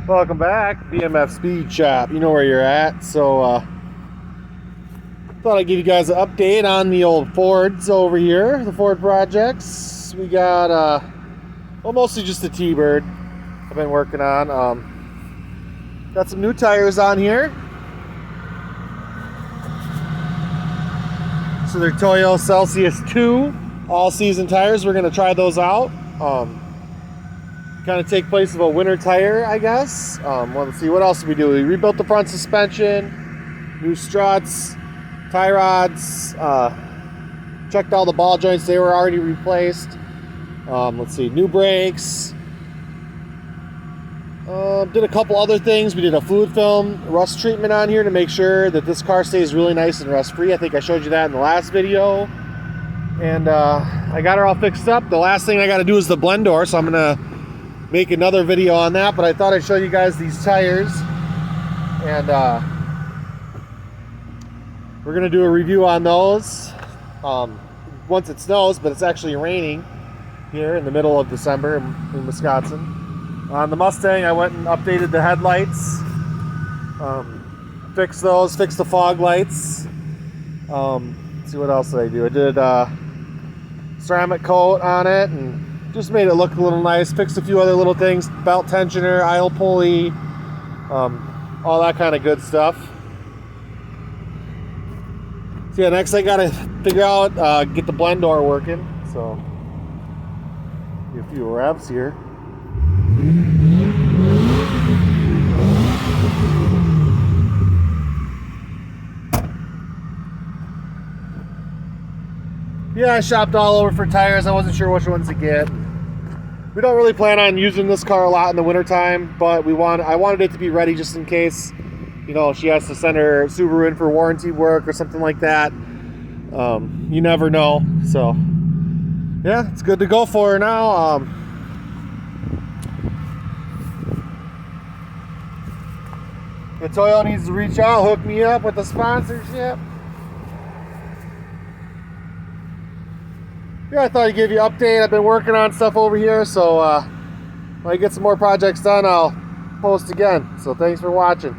Welcome back, BMF Speed Shop. You know where you're at. So thought I'd give you guys an update on the old Fords over here, the Ford projects. We got well, mostly just the T-Bird I've been working on. Got some new tires on here. So they're Toyo Celsius 2 all-season tires. We're gonna try those out. Kind of take place of a winter tire, I guess. Well, let's see, what else did we do? We rebuilt the front suspension, new struts, tie rods, checked all the ball joints, they were already replaced. Let's see, new brakes. Did a couple other things. We did a fluid film rust treatment on here to make sure that this car stays really nice and rust free. I think I showed you that in the last video. And I got her all fixed up. The last thing I got to do is the blend door, so I'm gonna make another video on that, but I thought I'd show you guys these tires, and we're gonna do a review on those once it snows, but it's actually raining here in the middle of December in Wisconsin. On the Mustang, I went and updated the headlights, fixed those, fixed the fog lights. Let's see, what else did I do? I did ceramic coat on it and just made it look a little nice. Fixed a few other little things, belt tensioner, idle pulley, all that kind of good stuff. So yeah, next I gotta figure out, get the blend door working. So, a few revs here. Yeah, I shopped all over for tires. I wasn't sure which ones to get. We don't really plan on using this car a lot in the wintertime, but I wanted it to be ready just in case, you know, she has to send her Subaru in for warranty work or something like that. You never know. So, yeah, it's good to go for her now. The Toyo needs to reach out, hook me up with a sponsorship. Yeah, I thought I'd give you an update. I've been working on stuff over here, so when I get some more projects done, I'll post again. So thanks for watching.